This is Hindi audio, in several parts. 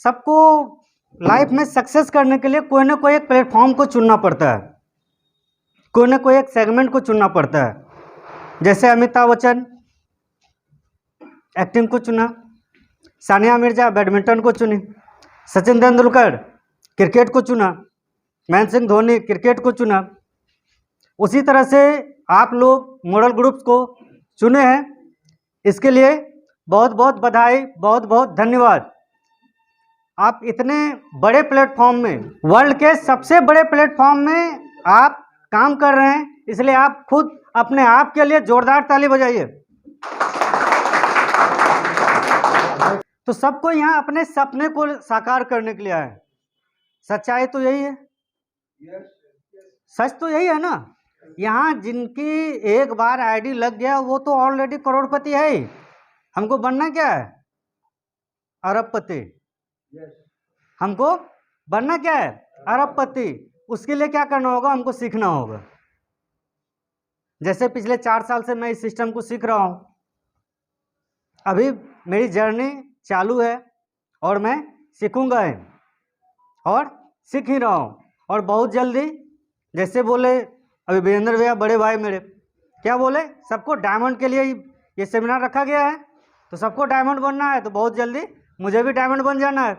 सबको लाइफ में सक्सेस करने के लिए कोई ना कोई एक प्लेटफॉर्म को चुनना पड़ता है, कोई ना कोई एक सेगमेंट को चुनना पड़ता है। जैसे अमिताभ बच्चन एक्टिंग को चुना, सानिया मिर्जा बैडमिंटन को चुनी, सचिन तेंदुलकर क्रिकेट को चुना, महेंद्र सिंह धोनी क्रिकेट को चुना। उसी तरह से आप लोग मॉडल ग्रुप्स को चुने हैं, इसके लिए बहुत बहुत बधाई, बहुत बहुत धन्यवाद। आप इतने बड़े प्लेटफॉर्म में, वर्ल्ड के सबसे बड़े प्लेटफॉर्म में आप काम कर रहे हैं, इसलिए आप खुद अपने आप के लिए जोरदार ताली बजाइए। तो सबको यहाँ अपने सपने को साकार करने के लिए आए। सच्चाई तो यही है, सच तो यही है ना। यहाँ जिनकी एक बार आईडी लग गया वो तो ऑलरेडी करोड़पति है ही। हमको बनना क्या है? अरबपति। हमको बनना क्या है? अरबपति। उसके लिए क्या करना होगा? हमको सीखना होगा। जैसे पिछले 4 साल से मैं इस सिस्टम को सीख रहा हूँ, अभी मेरी जर्नी चालू है और मैं सीखूंगा ही और सीख ही रहा हूँ। और बहुत जल्दी, जैसे बोले अभी वीरेंद्र भैया बड़े भाई मेरे, क्या बोले, सबको डायमंड के लिए ये सेमिनार रखा गया है, तो सबको डायमंड बनना है, तो बहुत जल्दी मुझे भी डायमंड बन जाना है।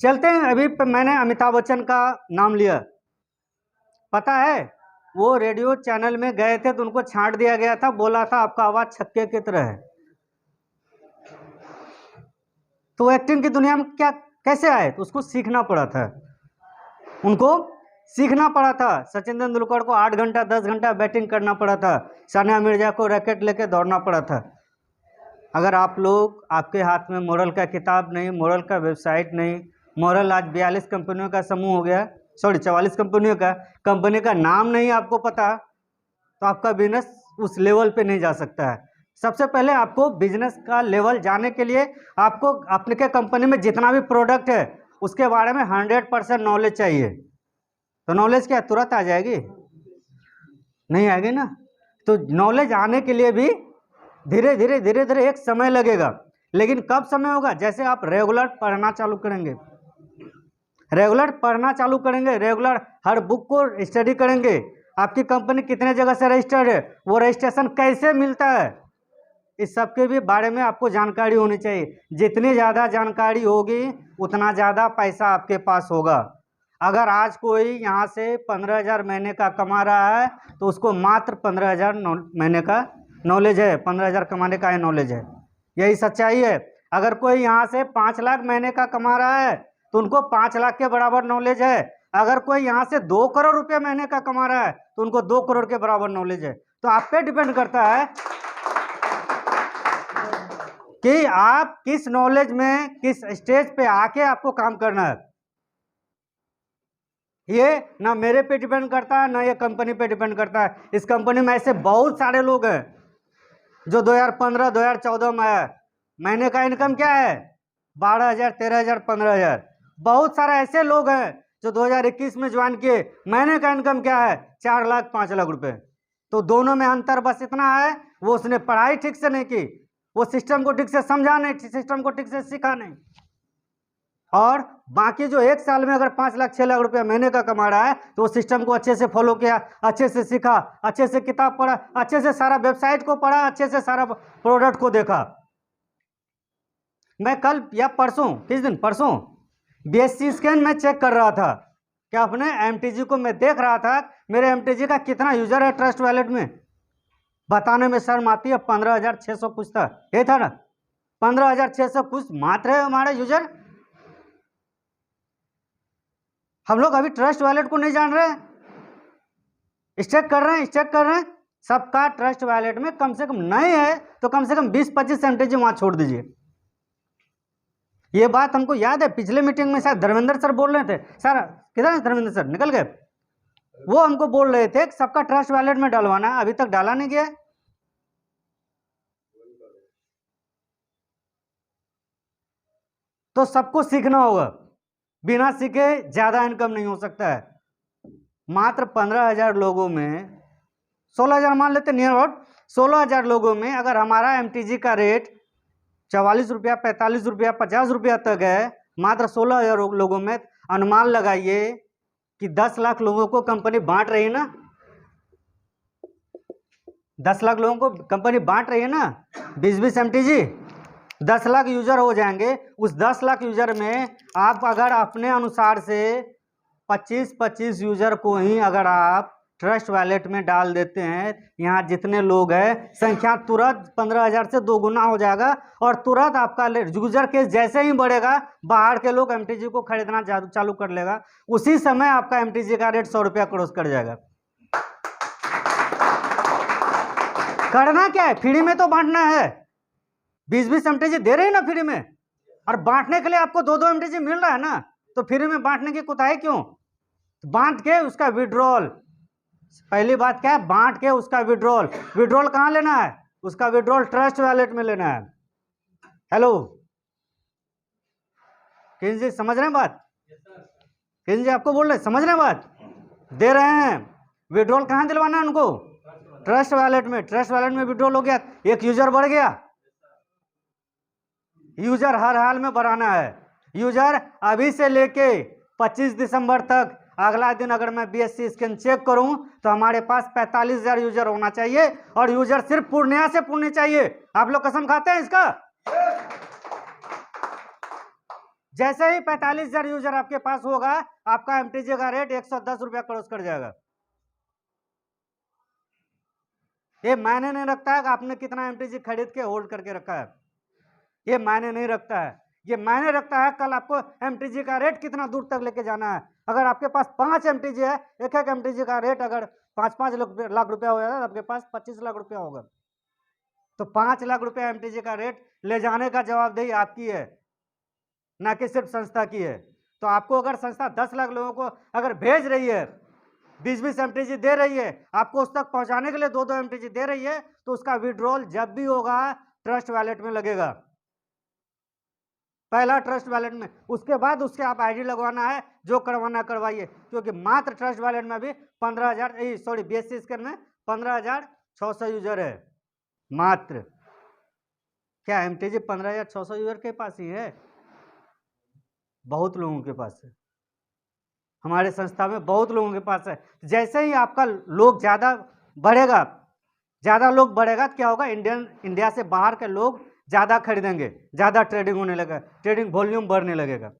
चलते हैं। अभी मैंने अमिताभ बच्चन का नाम लिया, पता है वो रेडियो चैनल में गए थे तो उनको छांट दिया गया था, बोला था आपका आवाज छक्के की तरह है। तो एक्टिंग की दुनिया में क्या कैसे आए? तो उसको सीखना पड़ा था, उनको सीखना पड़ा था। सचिन तेंदुलकर को 8 घंटा 10 घंटा बैटिंग करना पड़ा था, सानिया मिर्जा को रैकेट लेके दौड़ना पड़ा था। अगर आप लोग, आपके हाथ में मॉडल का किताब नहीं, मॉडल का वेबसाइट नहीं, मॉडल आज 42 कंपनियों का समूह हो गया, सॉरी 44 कंपनियों का, कंपनी का नाम नहीं आपको पता, तो आपका बिजनेस उस लेवल पे नहीं जा सकता है। सबसे पहले आपको बिजनेस का लेवल जाने के लिए आपको अपने के कंपनी में जितना भी प्रोडक्ट है उसके बारे में 100% नॉलेज चाहिए। तो नॉलेज क्या तुरंत आ जाएगी? नहीं आएगी ना। तो नॉलेज आने के लिए भी धीरे धीरे एक समय लगेगा। लेकिन कब समय होगा? जैसे आप रेगुलर पढ़ना चालू करेंगे, रेगुलर पढ़ना चालू करेंगे, रेगुलर हर बुक को स्टडी करेंगे, आपकी कंपनी कितने जगह से रजिस्टर्ड है, वो रजिस्ट्रेशन कैसे मिलता है, इस सब के भी बारे में आपको जानकारी होनी चाहिए। जितनी ज़्यादा जानकारी होगी उतना ज़्यादा पैसा आपके पास होगा। अगर आज कोई यहाँ से 15,000 महीने का कमा रहा है तो उसको मात्र 15,000 महीने का नॉलेज है, 15,000 कमाने का नॉलेज है। यही सच्चाई है। अगर कोई यहाँ से 5 लाख महीने का कमा रहा है तो उनको 5 लाख के बराबर नॉलेज है। अगर कोई यहाँ से 2 करोड़ रुपये महीने का कमा रहा है तो उनको 2 करोड़ के बराबर नॉलेज है। तो आप पे डिपेंड करता है कि आप किस नॉलेज में, किस स्टेज पे आके आपको काम करना है। ये ना मेरे पे डिपेंड करता है, ना ये कंपनी पे डिपेंड करता है। इस कंपनी में ऐसे बहुत सारे लोग हैं जो 2015 2014 में आया, महीने का इनकम क्या है? 12,000 13,000 15,000। बहुत सारे ऐसे लोग हैं जो 2021 में ज्वाइन किए, महीने का इनकम क्या है? 4 लाख 5 लाख रुपए। तो दोनों में अंतर बस इतना है, वो उसने पढ़ाई ठीक से नहीं की, वो सिस्टम को ठीक से समझा नहीं, सिस्टम को ठीक से सीखा नहीं। और बाकी जो 1 साल में अगर 5 लाख 6 लाख रुपया महीने का कमा रहा है तो वो सिस्टम को अच्छे से फॉलो किया, अच्छे से सीखा, अच्छे से किताब पढ़ा, अच्छे से सारा वेबसाइट को पढ़ा, अच्छे से सारा प्रोडक्ट को देखा। मैं कल या परसों, किस दिन, परसों BSC स्कैन में चेक कर रहा था कि अपने MTG को मैं देख रहा था, मेरे MTG का कितना यूजर है ट्रस्ट वॉलेट में। बताने में शर्म आती है, 15,600 कुछ था, ये था ना, 15,600 कुछ मात्र है हमारे यूजर। हम लोग अभी ट्रस्ट वॉलेट को नहीं जान रहे, चेक कर रहे हैं, सबका ट्रस्ट वॉलेट में कम से कम नहीं है तो कम से कम 20-25 MTG वहां छोड़ दीजिए। ये बात हमको याद है, पिछले मीटिंग में शायद धर्मेंद्र सर बोल रहे थे, सर किधर है धर्मेंद्र सर, निकल गए, वो हमको बोल रहे थे सबका ट्रस्ट वॉलेट में डलवाना, अभी तक डाला नहीं गया। तो सबको सीखना होगा, बिना सीखे ज्यादा इनकम नहीं हो सकता है। मात्र 15,000 लोगों में 16,000 मान लेते, नियर अबाउट 16,000 लोगों में अगर हमारा MTG का रेट 44 रुपया, 45 रुपया, 50 रुपया तक है, मात्र 16,000 लोगों में, अनुमान लगाइए कि 10 लाख लोगों को कंपनी बांट रही है ना, 10 लाख लोगों को कंपनी बांट रही है ना, 20-20 MTG, 10 लाख यूजर हो जाएंगे। उस 10 लाख यूजर में आप अगर अपने अनुसार से 25-25 यूजर को ही अगर आप ट्रस्ट वॉलेट में डाल देते हैं, यहाँ जितने लोग हैं संख्या तुरंत 15,000 से 2 गुना हो जाएगा, और तुरंत आपका यूजर केस जैसे ही बढ़ेगा बाहर के लोग MTG को खरीदना चालू कर लेगा, उसी समय आपका MTG का रेट 100 रुपया क्रॉस कर जाएगा। करना क्या है, फ्री में तो बांटना है, 20-20 MTG दे रहे हैं ना फ्री में, और बांटने के लिए आपको 2-2 MTG मिल रहा है ना, तो फ्री में बांटने की कुताही क्यों? बांट के उसका विड्रॉल, पहली बात क्या है, बांट के उसका विड्रॉल। विड्रॉल कहां लेना है? उसका विड्रॉल ट्रस्ट वॉलेट में लेना है। हेलो किन जी, समझ रहे हैं बात? किन जी आपको बोल रहे, समझ रहे हैं बात? दे रहे हैं, विड्रॉल कहां दिलवाना है उनको? ट्रस्ट वॉलेट में। ट्रस्ट वॉलेट में विड्रॉल हो गया, एक यूजर बढ़ गया। यूजर हर हाल में बढ़ाना है। यूजर अभी से लेके 25 दिसंबर तक, अगला दिन अगर मैं BSC स्कैन चेक करूं तो हमारे पास 45,000 यूजर होना चाहिए, और यूजर सिर्फ पूर्णिया से पूर्णिया चाहिए। आप लोग कसम खाते हैं इसका? जैसे ही 45,000 यूजर आपके पास होगा, आपका MTG का रेट 110 रुपया क्रॉस कर जाएगा। ये मायने नहीं रखता है कि आपने कितना MTG खरीद के होल्ड करके रखा है, ये मायने नहीं रखता है। ये मायने रखता है कल आपको MTG का रेट कितना दूर तक लेके जाना है। अगर आपके पास 5 MTG है, एक MTG का रेट अगर 5-5 लाख रुपया हो जाएगा, आपके पास 25 लाख रुपया होगा, तो 5 लाख रुपया MTG का रेट ले जाने का जवाबदेही आपकी है, ना कि सिर्फ संस्था की है। तो आपको अगर संस्था 10 लाख लोगों को अगर भेज रही है, 20-20 MTG दे रही है, आपको उस तक पहुंचाने के लिए 2-2 MTG दे रही है, तो उसका विड्रॉल जब भी होगा ट्रस्ट वॉलेट में लगेगा, पहला ट्रस्ट वॉलेट में। उसके बाद उसके आप ID लगवाना है, जो करवाना करवाइए, क्योंकि मात्र ट्रस्ट वॉलेट में भी 15,000 BSC स्कैन में 15,600 यूजर है मात्र। क्या MTG 15,600 यूजर के पास ही है? बहुत लोगों के पास है, हमारे संस्था में बहुत लोगों के पास है। जैसे ही आपका लोग ज्यादा बढ़ेगा, ज्यादा लोग बढ़ेगा, क्या होगा, इंडिया से बाहर के लोग ज्यादा खरीदेंगे, ज्यादा ट्रेडिंग होने लगेगा, ट्रेडिंग वॉल्यूम बढ़ने लगेगा।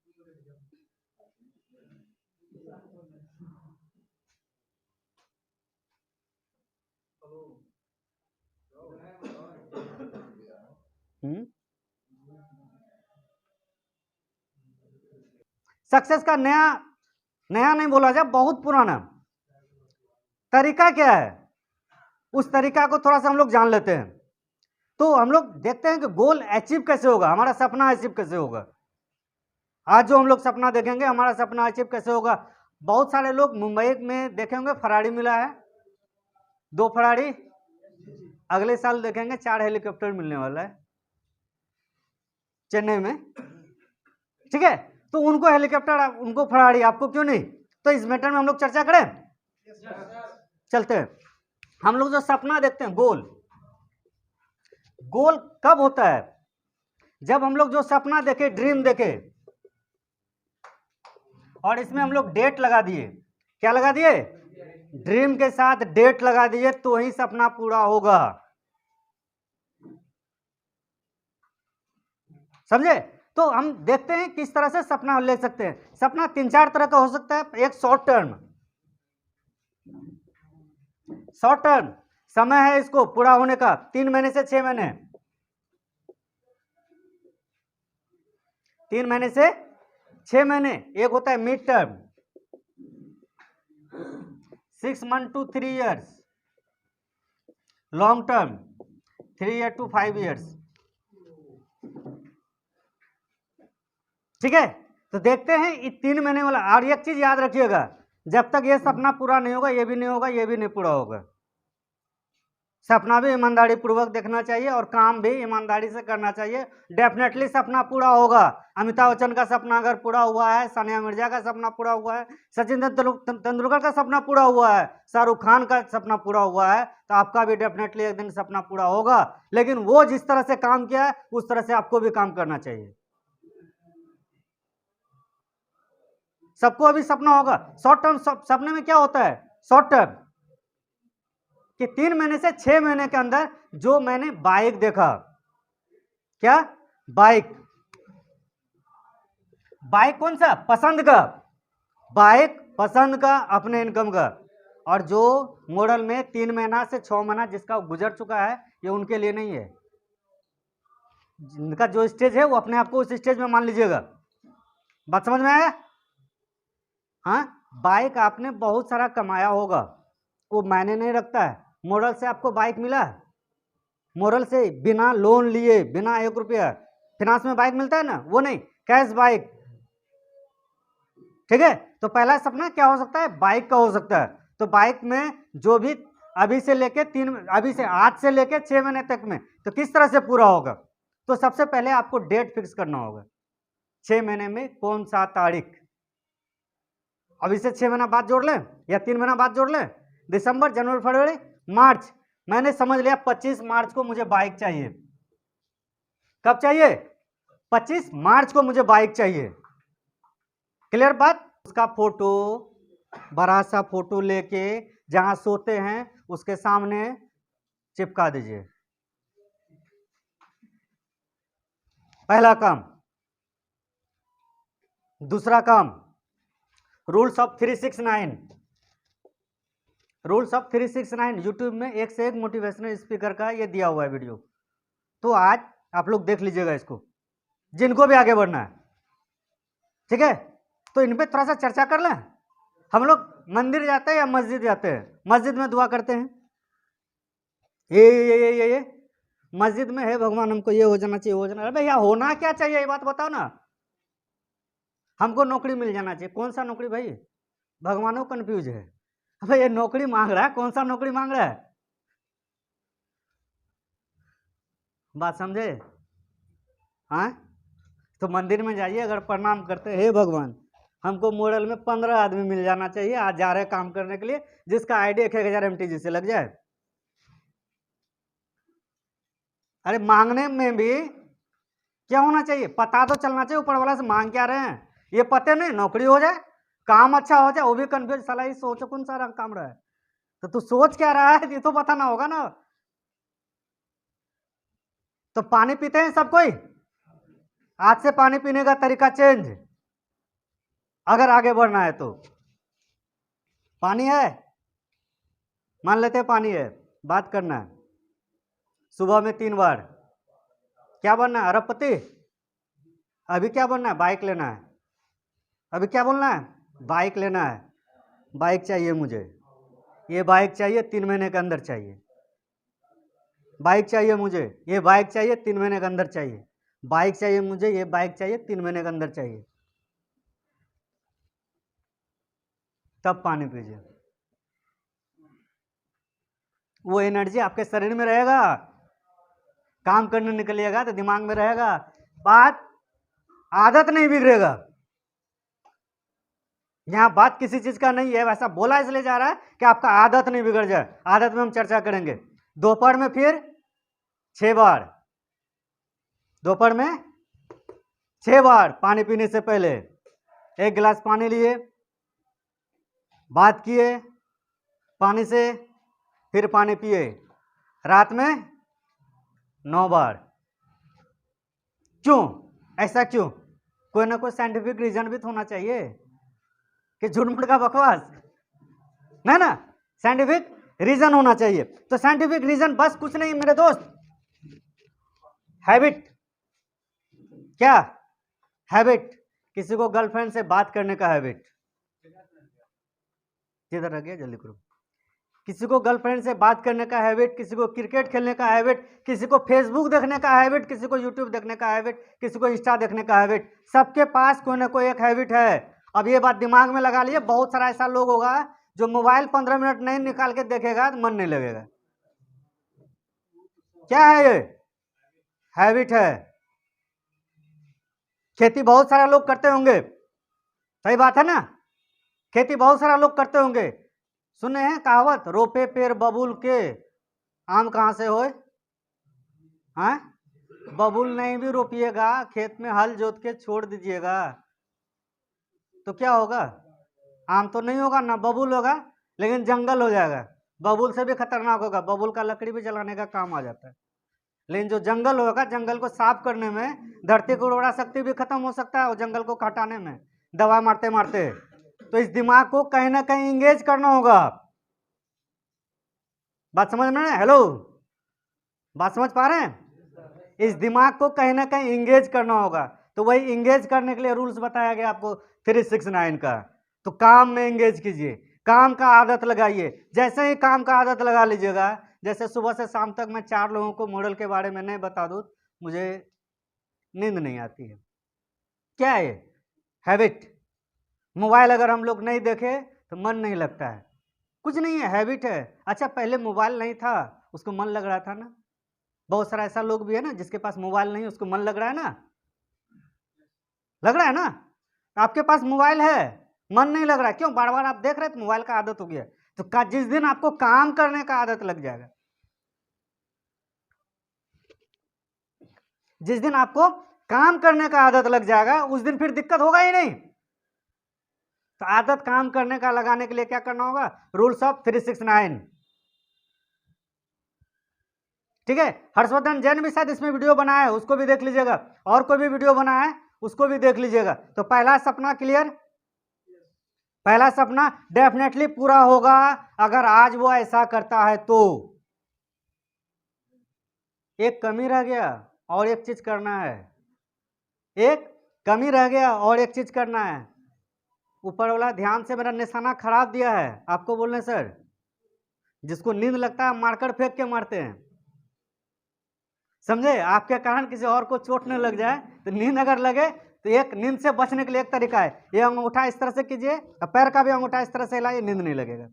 सक्सेस का नया नहीं बोला जाए, बहुत पुराना तरीका क्या है, उस तरीका को थोड़ा सा हम लोग जान लेते हैं। तो हम लोग देखते हैं कि गोल अचीव कैसे होगा, हमारा सपना अचीव कैसे होगा। आज जो हम लोग सपना देखेंगे, हमारा सपना अचीव कैसे होगा। बहुत सारे लोग मुंबई में देखेंगे फरारी मिला है, 2 फरारी, अगले साल देखेंगे 4 हेलीकॉप्टर मिलने वाला है चेन्नई में, ठीक है। तो उनको हेलीकॉप्टर, उनको फरारी, आपको क्यों नहीं? तो इस मैटर में हम लोग चर्चा करें, चलते हैं। हम लोग जो सपना देखते हैं, गोल कब होता है? जब हम लोग जो सपना देखे, ड्रीम देखे, और इसमें हम लोग डेट लगा दिए। क्या लगा दिए? ड्रीम के साथ डेट लगा दिए, तो ही सपना पूरा होगा, समझे? तो हम देखते हैं किस तरह से सपना ले सकते हैं। सपना 3-4 तरह का हो सकता है। एक शॉर्ट टर्म समय है इसको पूरा होने का, 3 महीने से 6 महीने, 3 महीने से 6 महीने। एक होता है mid term, 6 month to 3 years. Long term, 3 year to 5 years, ठीक है। तो देखते हैं ये 3 महीने वाला। और एक चीज याद रखिएगा, जब तक ये सपना पूरा नहीं होगा, ये भी नहीं होगा, ये भी नहीं पूरा होगा। सपना भी ईमानदारी पूर्वक देखना चाहिए और काम भी ईमानदारी से करना चाहिए। डेफिनेटली सपना पूरा होगा। अमिताभ बच्चन का सपना अगर पूरा हुआ है, सानिया मिर्जा का सपना पूरा हुआ है, सचिन तेंदुलकर का सपना पूरा हुआ है, शाहरुख खान का सपना पूरा हुआ है, तो आपका भी डेफिनेटली एक दिन सपना पूरा होगा। लेकिन वो जिस तरह से काम किया है उस तरह से आपको भी काम करना चाहिए। सबको अभी सपना होगा। शॉर्ट टर्म सपने में क्या होता है, शॉर्ट टर्म कि 3 महीने से 6 महीने के अंदर जो मैंने बाइक देखा, क्या बाइक, बाइक कौन सा, पसंद का, बाइक पसंद का, अपने इनकम का, और जो मॉडल में 3 महीना से 6 महीना जिसका गुजर चुका है, ये उनके लिए नहीं है। जिनका जो स्टेज है वो अपने आप को उस स्टेज में मान लीजिएगा। बात समझ में आया? हाँ, बाइक आपने बहुत सारा कमाया होगा, वो मायने नहीं रखता है। मॉडल से आपको बाइक मिला है, मॉडल से बिना लोन लिए, बिना 1 रुपया, फाइनेंस में बाइक मिलता है ना, वो नहीं, कैश बाइक। ठीक है, तो पहला सपना क्या हो सकता है, बाइक का हो सकता है। तो बाइक में जो भी अभी से लेके अभी से आज से लेके 6 महीने तक में तो किस तरह से पूरा होगा, तो सबसे पहले आपको डेट फिक्स करना होगा। 6 महीने में कौन सा तारीख, अभी से 6 महीना बाद जोड़ लें या 3 महीना बाद जोड़ लें, दिसंबर, जनवरी, फरवरी, मार्च। मैंने समझ लिया 25 मार्च को मुझे बाइक चाहिए। कब चाहिए, 25 मार्च को मुझे बाइक चाहिए। क्लियर बात? उसका फोटो, बड़ा सा फोटो लेके जहां सोते हैं उसके सामने चिपका दीजिए। पहला काम। दूसरा काम, rules of 369, rules of 369 YouTube में एक से एक मोटिवेशनल स्पीकर का ये दिया हुआ है वीडियो, तो आज आप लोग देख लीजिएगा इसको, जिनको भी आगे बढ़ना है। ठीक है, तो इन पे थोड़ा सा चर्चा कर लें। हम लोग मंदिर जाते हैं या मस्जिद जाते हैं, मस्जिद में दुआ करते हैं, ये मस्जिद में है भगवान हमको ये हो जाना चाहिए, हो जाना, भैया होना क्या चाहिए ये बात बताओ ना। हमको नौकरी मिल जाना चाहिए, कौन सा नौकरी भाई, भगवानों कंफ्यूज है। भाई ये नौकरी मांग रहा है, कौन सा नौकरी मांग रहा है, बात समझे? हाँ, तो मंदिर में जाइए, अगर प्रणाम करते हैं, हे भगवान हमको मॉडल में 15 आदमी मिल जाना चाहिए, आज जा रहे काम करने के लिए, जिसका आईडी 1000 MTG से लग जाए। अरे मांगने में भी क्या होना चाहिए, पता तो चलना चाहिए ऊपर वाला से मांग क्या रहे हैं, ये पते नहीं, नौकरी हो जाए, काम अच्छा हो जाए, वो भी कंफ्यूज, साला ये सोचो कौन सा काम रहा है, तो तू सोच क्या रहा है ये तो बताना होगा ना। तो पानी पीते हैं सब कोई, आज से पानी पीने का तरीका चेंज, अगर आगे बढ़ना है तो। पानी है, मान लेते हैं पानी है, बात करना है सुबह में 3 बार। क्या बनना है, अरबपति। अभी क्या बनना है, बाइक लेना है। अभी क्या बोलना है, बाइक लेना है, बाइक चाहिए मुझे, ये बाइक चाहिए 3 महीने के अंदर चाहिए, बाइक चाहिए मुझे, ये बाइक चाहिए 3 महीने के अंदर चाहिए, बाइक चाहिए मुझे, ये बाइक चाहिए 3 महीने के अंदर चाहिए, तब पानी पीजिए। वो एनर्जी आपके शरीर में रहेगा, काम करने निकलिएगा तो दिमाग में रहेगा, बात आदत नहीं बिगड़ेगा। यहाँ बात किसी चीज का नहीं है, वैसा बोला इसलिए जा रहा है कि आपका आदत नहीं बिगड़ जाए। आदत में हम चर्चा करेंगे। दोपहर में फिर 6 बार, दोपहर में 6 बार पानी पीने से पहले 1 गिलास पानी लिए, बात किए पानी से, फिर पानी पिए, रात में 9 बार। क्यों ऐसा, क्यों? कोई ना कोई साइंटिफिक रीजन भी तो होना चाहिए कि झूठ मूठ का बकवास ना, साइंटिफिक रीजन होना चाहिए। तो साइंटिफिक रीजन बस कुछ नहीं मेरे दोस्त, हैबिट। क्या हैबिट? किसी को गर्लफ्रेंड से बात करने का हैबिट, किधर रह गया जल्दी करो। किसी को गर्लफ्रेंड से बात करने का हैबिट, किसी को क्रिकेट खेलने का हैबिट, किसी को फेसबुक देखने का हैबिट, किसी को यूट्यूब देखने का हैबिट, किसी को इंस्टा देखने का हैबिट। सबके पास कोई ना कोई एक हैबिट है। अब ये बात दिमाग में लगा लिए, बहुत सारा ऐसा लोग होगा जो मोबाइल 15 मिनट नहीं निकाल के देखेगा तो मन नहीं लगेगा। क्या है ये? हैबिट है। खेती बहुत सारे लोग करते होंगे, सही बात है ना? खेती बहुत सारा लोग करते होंगे। सुने हैं कहावत, रोपे पेड़ बबूल के, आम कहाँ से होए? हाँ, बबूल नहीं भी रोपिएगा, खेत में हल जोत के छोड़ दीजिएगा तो क्या होगा? आम तो नहीं होगा ना, बबूल होगा, लेकिन जंगल हो जाएगा। बबूल से भी खतरनाक होगा, बबूल का लकड़ी भी जलाने का काम आ जाता है। लेकिन जो जंगल होगा, जंगल को साफ करने में धरती की उर्वरा शक्ति भी खत्म हो सकता है, और जंगल को हटाने में दवा मारते मारते। तो इस दिमाग को कहीं ना कहीं इंगेज करना होगा। बात समझ में? हेलो, बात समझ पा रहे हैं? इस दिमाग को कहीं ना कहीं इंगेज करना होगा। तो वही इंगेज करने के लिए रूल्स बताया गया आपको 369 का। तो काम में इंगेज कीजिए, काम का आदत लगाइए। जैसे ही काम का आदत लगा लीजिएगा, जैसे सुबह से शाम तक मैं 4 लोगों को मॉडल के बारे में नहीं बता दूं, मुझे नींद नहीं आती है। क्या है? हैबिट। मोबाइल अगर हम लोग नहीं देखें तो मन नहीं लगता है, कुछ नहीं है, हैबिट है। अच्छा, पहले मोबाइल नहीं था, उसको मन लग रहा था ना? बहुत सारा ऐसा लोग भी है ना जिसके पास मोबाइल नहीं, उसको मन लग रहा है ना? लग रहा है ना? आपके पास मोबाइल है, मन नहीं लग रहा है, क्यों? बार बार आप देख रहे हैं तो मोबाइल का आदत हो गया। तो जिस दिन आपको काम करने का आदत लग जाएगा, जिस दिन आपको काम करने का आदत लग जाएगा, उस दिन फिर दिक्कत होगा ही नहीं। तो आदत काम करने का लगाने के लिए क्या करना होगा? Rules of 369। ठीक है, हर्षवर्धन जैन भी शायद इसमें वीडियो बनाया है, उसको भी देख लीजिएगा, और कोई भी वीडियो बनाया है उसको भी देख लीजिएगा। तो पहला सपना क्लियर, पहला सपना डेफिनेटली पूरा होगा अगर आज वो ऐसा करता है तो। एक कमी रह गया और एक चीज करना है, एक कमी रह गया और एक चीज करना है। ऊपर वाला ध्यान से मेरा निशाना खराब दिया है आपको बोलने सर, जिसको नींद लगता है मार्कर फेंक के मारते हैं, समझे? आपके कारण किसी और को चोट न लग जाए, तो नींद अगर लगे तो एक नींद से बचने के लिए एक तरीका है, ये अंगूठा इस तरह से कीजिए और पैर का भी अंगूठा इस तरह से हिलाइए, नींद नहीं लगेगा।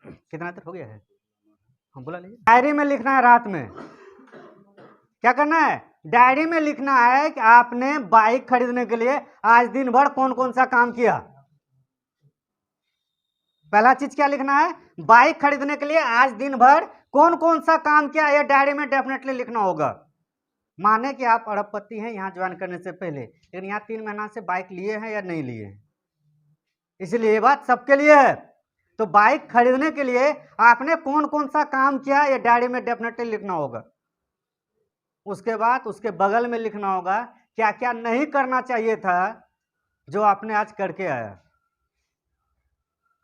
कितना देर हो गया है? हम बोला लीजिए। डायरी में लिखना है रात में, क्या करना है? डायरी में लिखना है कि आपने बाइक खरीदने के लिए आज दिन भर कौन कौन सा काम किया। पहला चीज क्या लिखना है? बाइक खरीदने के लिए आज दिन भर कौन कौन सा काम किया, यह डायरी में डेफिनेटली लिखना होगा। माने कि आप अरबपति हैं यहाँ ज्वाइन करने से पहले, लेकिन यहाँ 3 महीना से बाइक लिए हैं या नहीं लिए हैं, इसलिए ये बात सबके लिए है। तो बाइक खरीदने के लिए आपने कौन कौन सा काम किया, ये डायरी में डेफिनेटली लिखना होगा। उसके बाद उसके बगल में लिखना होगा क्या क्या नहीं करना चाहिए था जो आपने आज करके आया।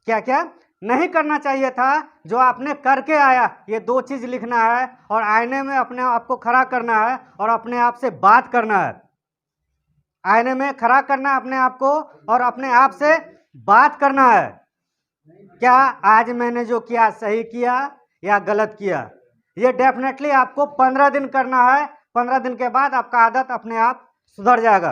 क्या क्या नहीं करना चाहिए था जो आपने करके आया, ये 2 चीज लिखना है। और आईने में अपने आप को खड़ा करना है और अपने आप से बात करना है। आईने में खड़ा करना है अपने आप को और अपने आप से बात करना है, क्या आज मैंने जो किया सही किया या गलत किया। ये डेफिनेटली आपको 15 दिन करना है। 15 दिन के बाद आपका आदत अपने आप सुधर जाएगा।